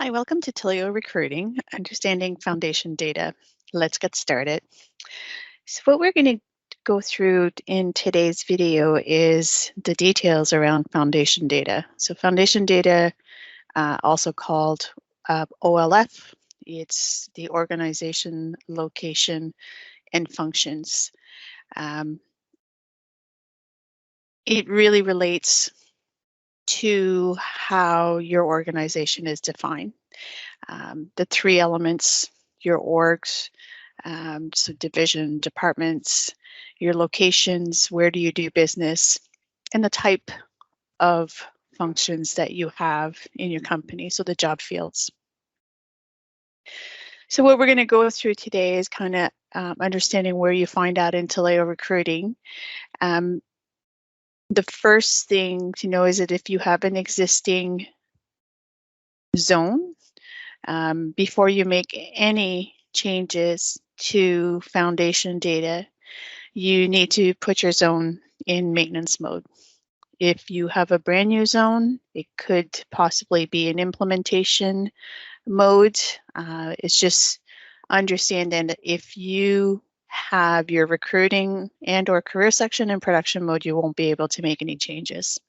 Hi, welcome to Taleo Recruiting, Understanding Foundation Data. Let's get started. So what we're going to go through in today's video is the details around foundation data. So foundation data, also called OLF, it's the organization, location, and functions. It really relates to how your organization is defined. The three elements, your orgs, so division, departments, your locations, where do you do business, and the type of functions that you have in your company, so the job fields. So what we're going to go through today is kind of understanding where you find out in Taleo Recruiting. The first thing to know is that if you have an existing zone, before you make any changes to foundation data, you need to put your zone in maintenance mode. If you have a brand new zone, it could possibly be an implementation mode. It's just understanding that if you have your recruiting and or career section in production mode, you won't be able to make any changes.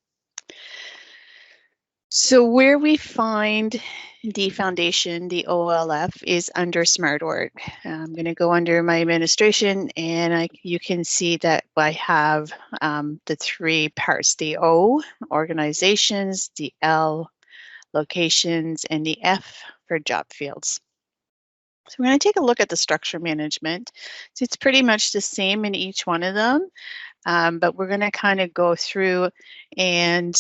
So where we find the foundation, the OLF, is under Smart Org. I'm going to go under my administration, and you can see that I have the three parts: the O, organizations; the L, locations; and the F for job fields. So we're going to take a look at the structure management. So it's pretty much the same in each one of them, but we're going to kind of go through and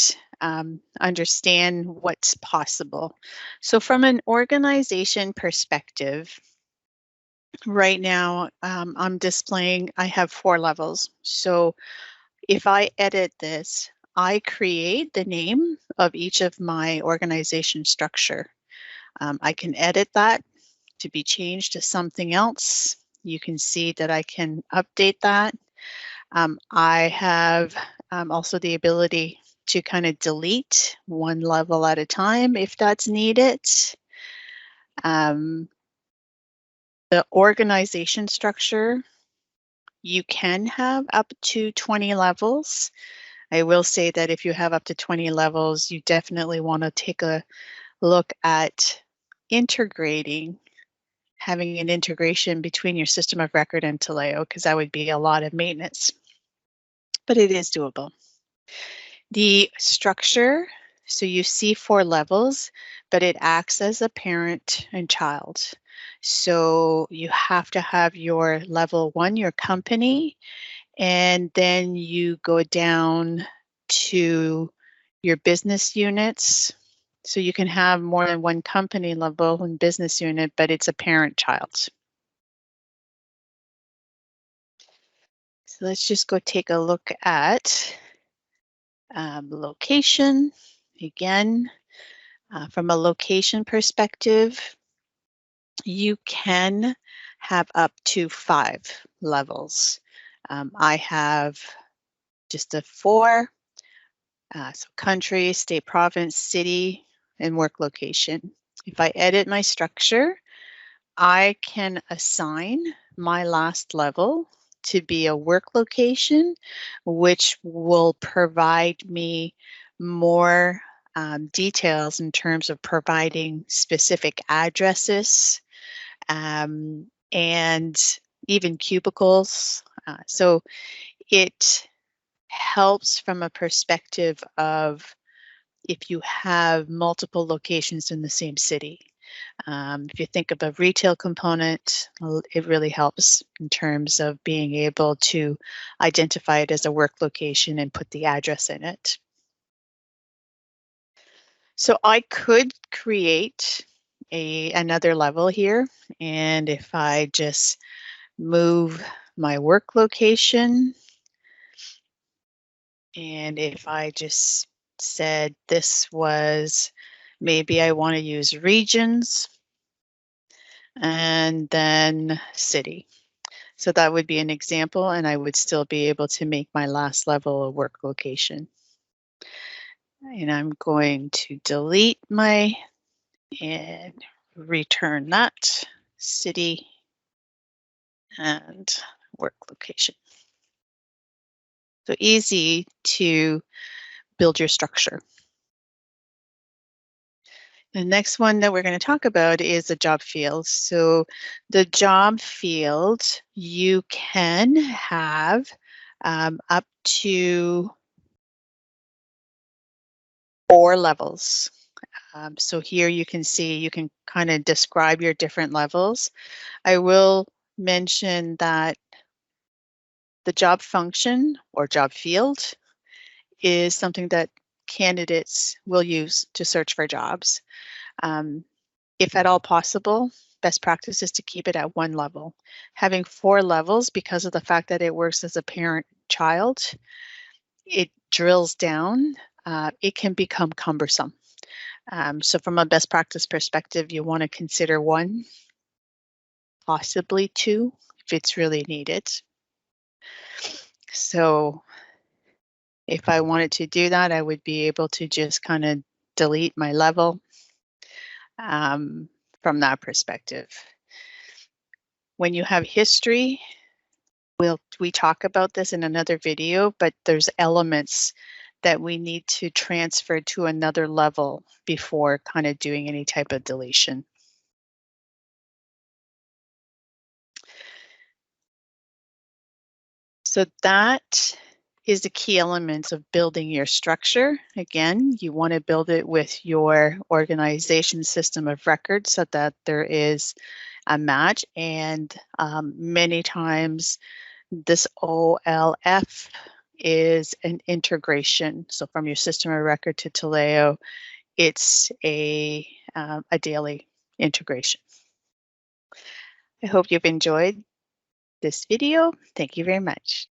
understand what's possible. So from an organization perspective, right now I'm displaying, I have 4 levels. So if I edit this, I create the name of each of my organization structure. I can edit that to be changed to something else. You can see that I can update that. I have also the ability to kind of delete one level at a time if that's needed. The organization structure, you can have up to 20 levels. I will say that if you have up to 20 levels, you definitely want to take a look at integrating, having an integration between your system of record and Taleo, because that would be a lot of maintenance, but it is doable. The structure, so you see 4 levels, but it acts as a parent and child. So you have to have your level 1, your company, and then you go down to your business units. So you can have more than one company level and business unit, but it's a parent-child. So let's just go take a look at location. Again, from a location perspective, you can have up to 5 levels. I have just a 4, so country, state, province, city, and work location. If I edit my structure, I can assign my last level to be a work location, which will provide me more details in terms of providing specific addresses and even cubicles. So it helps from a perspective of if you have multiple locations in the same city. If you think of a retail component, it really helps in terms of being able to identify it as a work location and put the address in it. So I could create another level here, and if I just move my work location, and if I just said this was, maybe I want to use regions and then city. So that would be an example, and I would still be able to make my last level a work location. And I'm going to delete my and return that city and work location. So easy to build your structure. The next one that we're going to talk about is the job field. So the job field, you can have up to 4 levels. So here you can see, you can kind of describe your different levels. I will mention that the job function or job field is something that candidates will use to search for jobs. If at all possible, best practice is to keep it at 1 level. Having 4 levels, because of the fact that it works as a parent-child, it drills down, it can become cumbersome. So from a best practice perspective, you want to consider 1, possibly 2, if it's really needed. So if I wanted to do that, I would be able to just kind of delete my level from that perspective. When you have history, we talk about this in another video, but there's elements that we need to transfer to another level before kind of doing any type of deletion. So that is the key elements of building your structure. Again, you want to build it with your organization system of record so that there is a match, and many times this OLF is an integration. So from your system of record to Taleo, it's a daily integration. I hope you've enjoyed this video. Thank you very much.